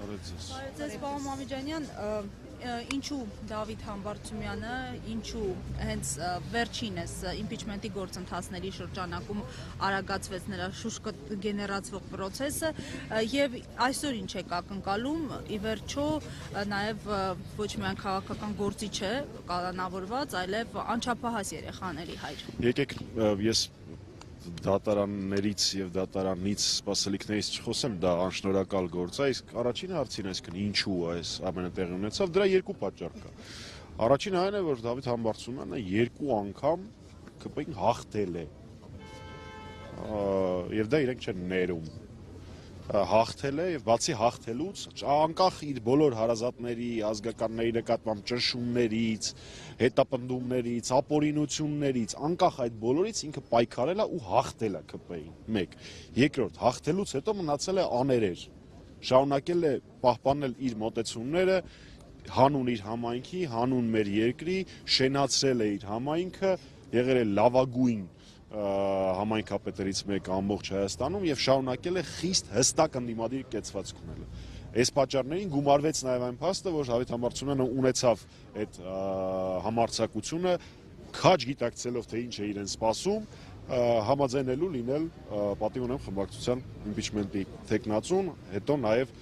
Ձեզ պարոն Մամիջանյան, ինչու Դավիթ Համբարձումյանը, ինչու հենց վերջինս իմպիչմենտի գործընթացների շրջանակում արագացվեց նրա շուշ գեներացվող պրոցեսը եւ այսօր ինչ եք ակնկալում, ի վերջո նաեւ ոչ միայն քաղաքական գործիչ է կալանավորված, այլև անչափահաս երեխաների հայր։ Եկեք ես դատարաններից եւ դատարանից սպասելիքներից չխոսեմ, դա անշնորհակալ գործ է, իսկ առաջին հարցին այսքան ինչու այս ամենը տեղի ունեցավ, դրա երկու պատճառ կա։ Առաջինը այն է, որ Դավիթ Համբարձումյանը երկու անգամ ԿՊ-ին հաղթել է։ Եվ դա իրենք չեն ներում։ Հաղթել է եւ բացի հաղթելուց անկախ իր բոլոր հարազատների, ազգականների նկատմամբ ճնշումներից, հետապնդումներից, ապօրինություններից, անկախ այդ բոլորից ինքը պայքարել է ու հաղթել է ԿՊ-ին։ 1. Երկրորդ, հաղթելուց հետո մնացել է աներեր։ Շարունակել է պահպանել իր մոտեցումները, հանուն իր համայնքի, հանուն մեր երկրի, շենացրել է իր համայնքը, եղել է լավագույն համայնքապետերից մեկը ամբողջ Հայաստանում եւ շարունակել է խիստ հստակ ընդդիմադիր կեցվածք ունենալ։ Այս պատճառներին գումարվեց նաեւ այն փաստը, որ Դավիթ Համբարձումյանը ունեցավ այդ համարձակությունը, քաջ գիտակցելով թե ինչ է իրեն սպասում, համաձայնելու լինել պատիվ ունեմ խմբակցության իմպիչմենտի թեկնածուն, հետո նաեւ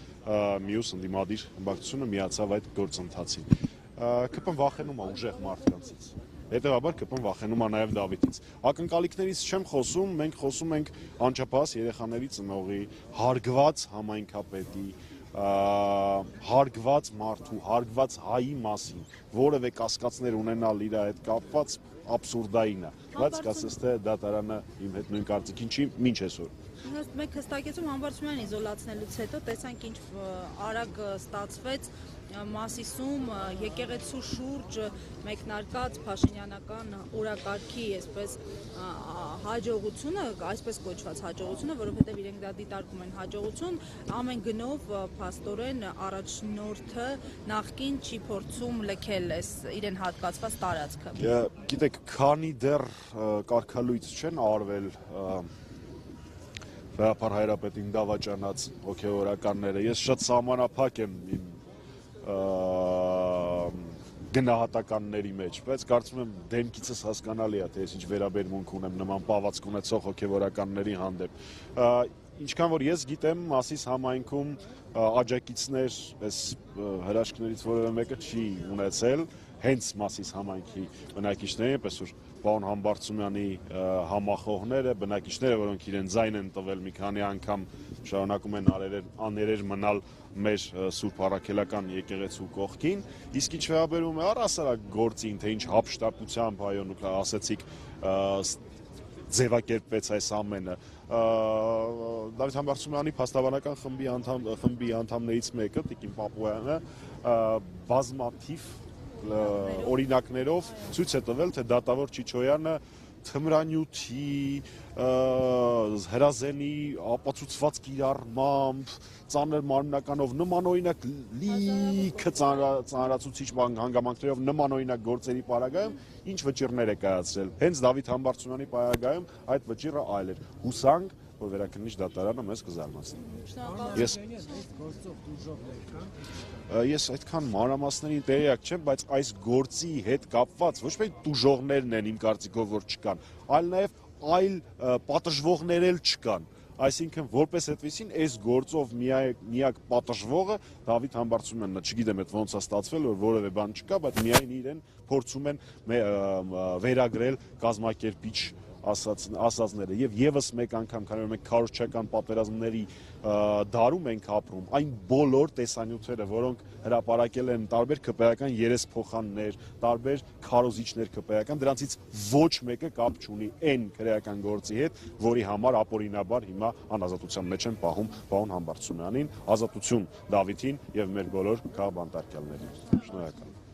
մյուս ընդդիմադիր խմբակցությունը միացավ այդ գործընթացին։ ԿՊ-ն վախենում է ուժեղ մարդկանցից։ Հետևաբար ԿՊ-ն վախենում է նաև Դավիթից։ Ակնկալիքներից չեմ խոսում, մենք խոսում ենք անչափահաս երեխաների ծնողի, հարգված համայնքապետի, հարգված մարդու, հարգված հայի մասին, որևէ կասկածներ ունենալ իր հետ կապված абսուրդային է, բայց կասես թե դատարանը իմ հետ նույն կարծիքին չի մինչ այսօր։ Մենք հստակեցում Համբարձումյանն իզոլացնելուց հետո տեսանք ինչ արագ ստացվեց Մասիսում եկեղեցու շուրջ մեկնարկած փաշինյանական օրակարգի այսպես հաջողությունը, այսպես կոչված հաջողությունը, որովհետև իրենք դա դիտարկում են հաջողություն, ամեն գնով փաստորեն առաջնորդը նախկին չի փորձում լքել այս իրեն հատկացված տարածքը։ Գիտեք, քանի դեռ կարգալույծ չեն արվել Վեհապար Հայրապետին դավաճանած հոգևորականները, ես շատ սահմանափակ եմ իմ գնահատականների մեջ, բայց կարծում եմ դեմքիցս հասկանալի է, թե ես ինչ վերաբերմունք ունեմ նման պահվածք ունեցող հոգևորականների հանդեպ։ Ինչքան որ ես գիտեմ, Մասիս համայնքում աջակիցներ այս հրաշքներից որևէ մեկը չի ունեցել, հենց Մասիս համայնքի բնակիչների, այնպես որ պարոն Համբարձումյանի համախոհները, բնակիչները, որոնք իրեն ձայն են տվել մի քանի անգամ շարունակում են աներեր մնալ մեր Սուրբ Առաքելական եկեղեցու կողքին, իսկ ինչ վերաբերում է առհասարակ գործին, թե ինչ հափշտակությամբ հայոն ասեցիք ձևակերպվեց այս ամենը, Դավիթ Համբարձումյանի փաստաբանական խմբի անդամներից մեկը, Տիկին Պապոյանը, բազմաթիվ օրինակներով ցույց է տվել, թե դատավոր Չիչոյանը թմրանյութի, հրազենի ապացուցված կիրառմամբ, ծանր մարմնականով նմանօրինակ լիքը ծանրացուցիչ հանգամանքներով նմանօրինակ գործերի պարագայում ինչ վճիռներ է կայացրել։ Հենց Դավիթ Համբարձումյանի պարագայում այդ վճիռը այլ էր։ Հուսանք, որ վերաքննիչ դատարանը մեզ կզարմացնի։ Ես այդքան մանրամասներին տեղյակ չեմ, բայց այս գործի հետ կապված ոչ միայն տուժողներն են իմ կարծիքով որ չկան, այլ նաև այլ պատժվողներ էլ չկան։ Այսինքն որպես այդպեսին այս գործով միակ պատժվողը Դավիթ Համբարձումյանն է, չգիտեմ այդ ոնց է ստացվել, որ որևէ բան չկա, բայց միայն իրեն փորձում են վերագրել կազմակերպիչ ասածները եւ եւս մեկ անգամ, քանի որ մենք քարոզչական պատերազմների դարում ենք ապրում, այն բոլոր տեսանյութերը, որոնք հրապարակել են տարբեր ԿՊ-ական երեսփոխաններ, տարբեր քարոզիչներ ԿՊ-ական, դրանցից ոչ մեկը կապ չունի այն քրեական գործի հետ, որի համար ապօրինաբար հիմա անազատության մեջ են պահում պարոն Համբարձումյանին, ազատություն Դավիթին եւ մեր բոլոր քաղբանտարկյալներին։ Շնորհակալ եմ։